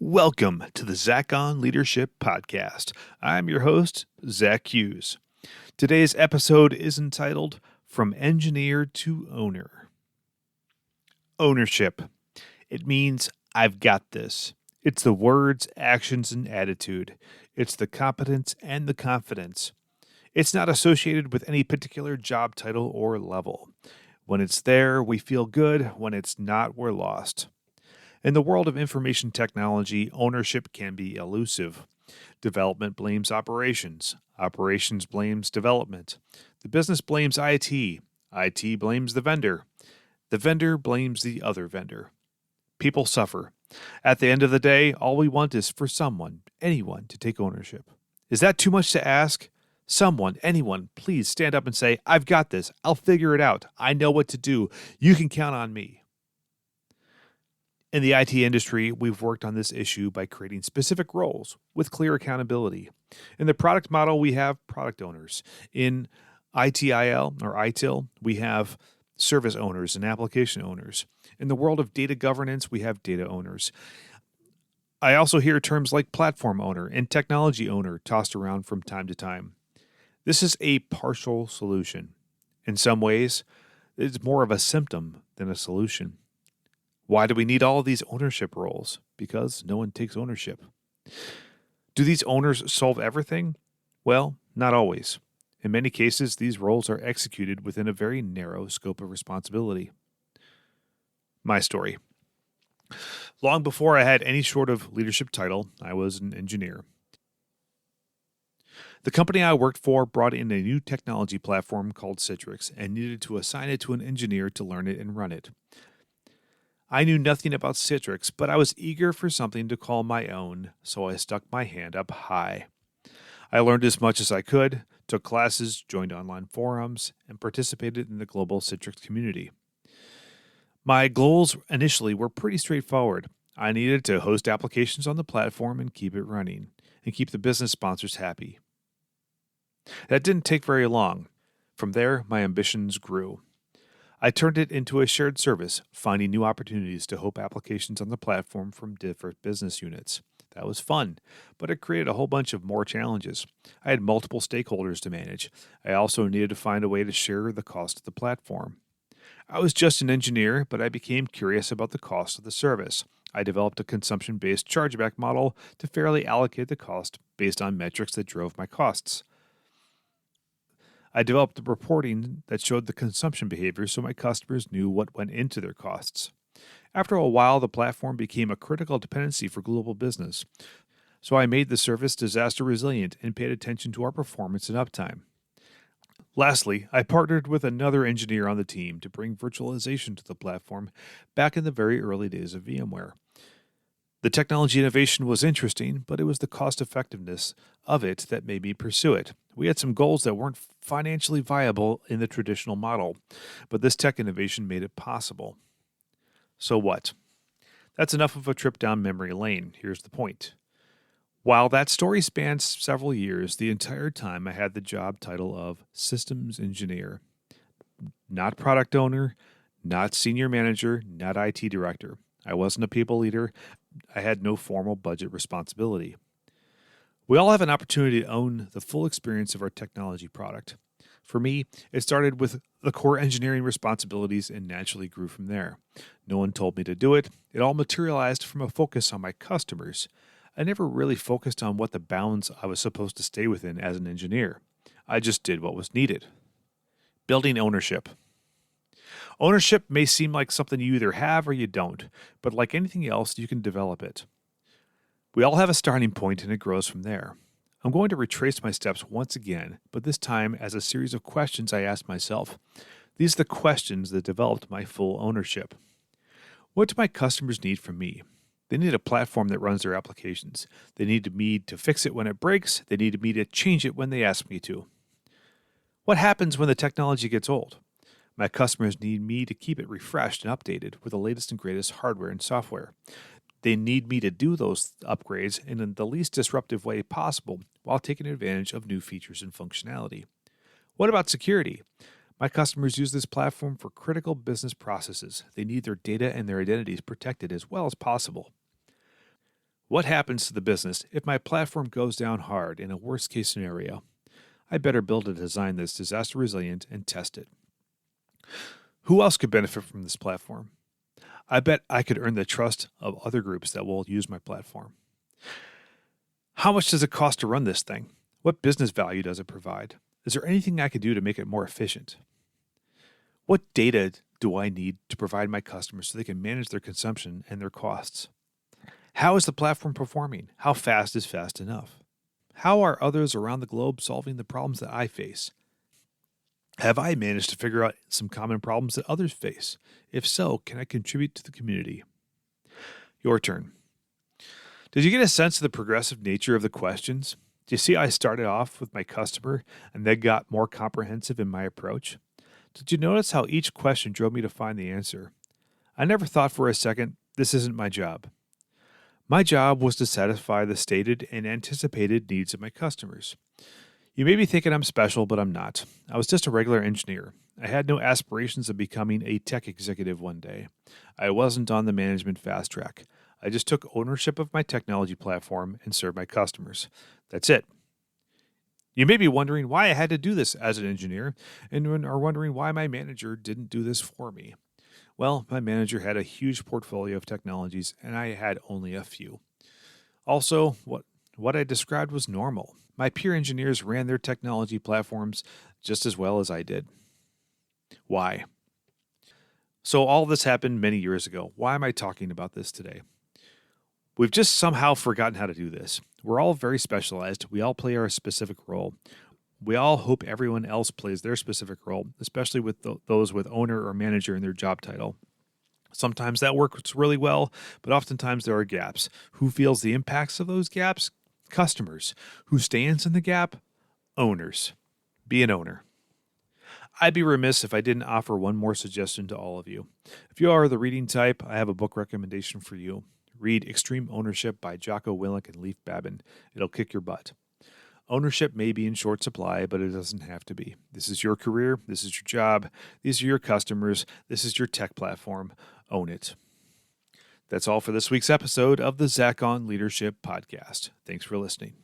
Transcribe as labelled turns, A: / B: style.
A: Welcome to the Zach on Leadership Podcast. I'm your host, Zach Hughes. Today's episode is entitled From Engineer to Owner. Ownership. It means I've got this. It's the words, actions, and attitude. It's the competence and the confidence. It's not associated with any particular job title or level. When it's there, we feel good. When it's not, we're lost. In the world of information technology, ownership can be elusive. Development blames operations. Operations blames development. The business blames IT. IT blames the vendor. The vendor blames the other vendor. People suffer. At the end of the day, all we want is for someone, anyone, to take ownership. Is that too much to ask? Someone, anyone, please stand up and say, I've got this. I'll figure it out. I know what to do. You can count on me. In the IT industry, we've worked on this issue by creating specific roles with clear accountability. In the product model, we have product owners. In ITIL or ITIL, we have service owners and application owners. In the world of data governance, we have data owners. I also hear terms like platform owner and technology owner tossed around from time to time. This is a partial solution. In some ways, it's more of a symptom than a solution. Why do we need all of these ownership roles? Because no one takes ownership. Do these owners solve everything? Well, not always. In many cases, these roles are executed within a very narrow scope of responsibility. My story. Long before I had any sort of leadership title, I was an engineer. The company I worked for brought in a new technology platform called Citrix and needed to assign it to an engineer to learn it and run it. I knew nothing about Citrix, but I was eager for something to call my own, so I stuck my hand up high. I learned as much as I could, took classes, joined online forums, and participated in the global Citrix community. My goals initially were pretty straightforward. I needed to host applications on the platform and keep it running, and keep the business sponsors happy. That didn't take very long. From there, my ambitions grew. I turned it into a shared service, finding new opportunities to host applications on the platform from different business units. That was fun, but it created a whole bunch of more challenges. I had multiple stakeholders to manage. I also needed to find a way to share the cost of the platform. I was just an engineer, but I became curious about the cost of the service. I developed a consumption-based chargeback model to fairly allocate the cost based on metrics that drove my costs. I developed the reporting that showed the consumption behavior so my customers knew what went into their costs. After a while, the platform became a critical dependency for global business, so I made the service disaster resilient and paid attention to our performance and uptime. Lastly, I partnered with another engineer on the team to bring virtualization to the platform back in the very early days of VMware. The technology innovation was interesting, but it was the cost effectiveness of it that made me pursue it. We had some goals that weren't financially viable in the traditional model, but this tech innovation made it possible. So what? That's enough of a trip down memory lane. Here's the point. While that story spans several years, the entire time I had the job title of systems engineer. Not product owner, not senior manager, not IT director. I wasn't a people leader. I had no formal budget responsibility. We all have an opportunity to own the full experience of our technology product. For me, it started with the core engineering responsibilities and naturally grew from there. No one told me to do it. It all materialized from a focus on my customers. I never really focused on what the bounds I was supposed to stay within as an engineer. I just did what was needed. Building ownership. Ownership may seem like something you either have or you don't, but like anything else, you can develop it. We all have a starting point and it grows from there. I'm going to retrace my steps once again, but this time as a series of questions I asked myself. These are the questions that developed my full ownership. What do my customers need from me? They need a platform that runs their applications. They need me to fix it when it breaks. They need me to change it when they ask me to. What happens when the technology gets old? My customers need me to keep it refreshed and updated with the latest and greatest hardware and software. They need me to do those upgrades in the least disruptive way possible while taking advantage of new features and functionality. What about security? My customers use this platform for critical business processes. They need their data and their identities protected as well as possible. What happens to the business if my platform goes down hard in a worst case scenario? I better build a design that's disaster resilient and test it. Who else could benefit from this platform? I bet I could earn the trust of other groups that will use my platform. How much does it cost to run this thing? What business value does it provide? Is there anything I could do to make it more efficient? What data do I need to provide my customers so they can manage their consumption and their costs? How is the platform performing? How fast is fast enough? How are others around the globe solving the problems that I face? Have I managed to figure out some common problems that others face? If so, can I contribute to the community? Your turn. Did you get a sense of the progressive nature of the questions? Do you see I started off with my customer and then got more comprehensive in my approach? Did you notice how each question drove me to find the answer? I never thought for a second, this isn't my job. My job was to satisfy the stated and anticipated needs of my customers. You may be thinking I'm special, but I'm not. I was just a regular engineer. I had no aspirations of becoming a tech executive one day. I wasn't on the management fast track. I just took ownership of my technology platform and served my customers. That's it. You may be wondering why I had to do this as an engineer and are wondering why my manager didn't do this for me. Well, my manager had a huge portfolio of technologies and I had only a few. Also, what I described was normal. My peer engineers ran their technology platforms just as well as I did. Why? So all this happened many years ago. Why am I talking about this today? We've just somehow forgotten how to do this. We're all very specialized. We all play our specific role. We all hope everyone else plays their specific role, especially with those with owner or manager in their job title. Sometimes that works really well, but oftentimes there are gaps. Who feels the impacts of those gaps? Customers. Who stands in the gap? Owners. Be an owner. I'd be remiss if I didn't offer one more suggestion to all of you. If you are the reading type, I have a book recommendation for you. Read Extreme Ownership by Jocko Willink and Leif Babin. It'll kick your butt. Ownership may be in short supply, but it doesn't have to be. This is your career. This is your job. These are your customers. This is your tech platform. Own it. That's all for this week's episode of the Zach on Leadership Podcast. Thanks for listening.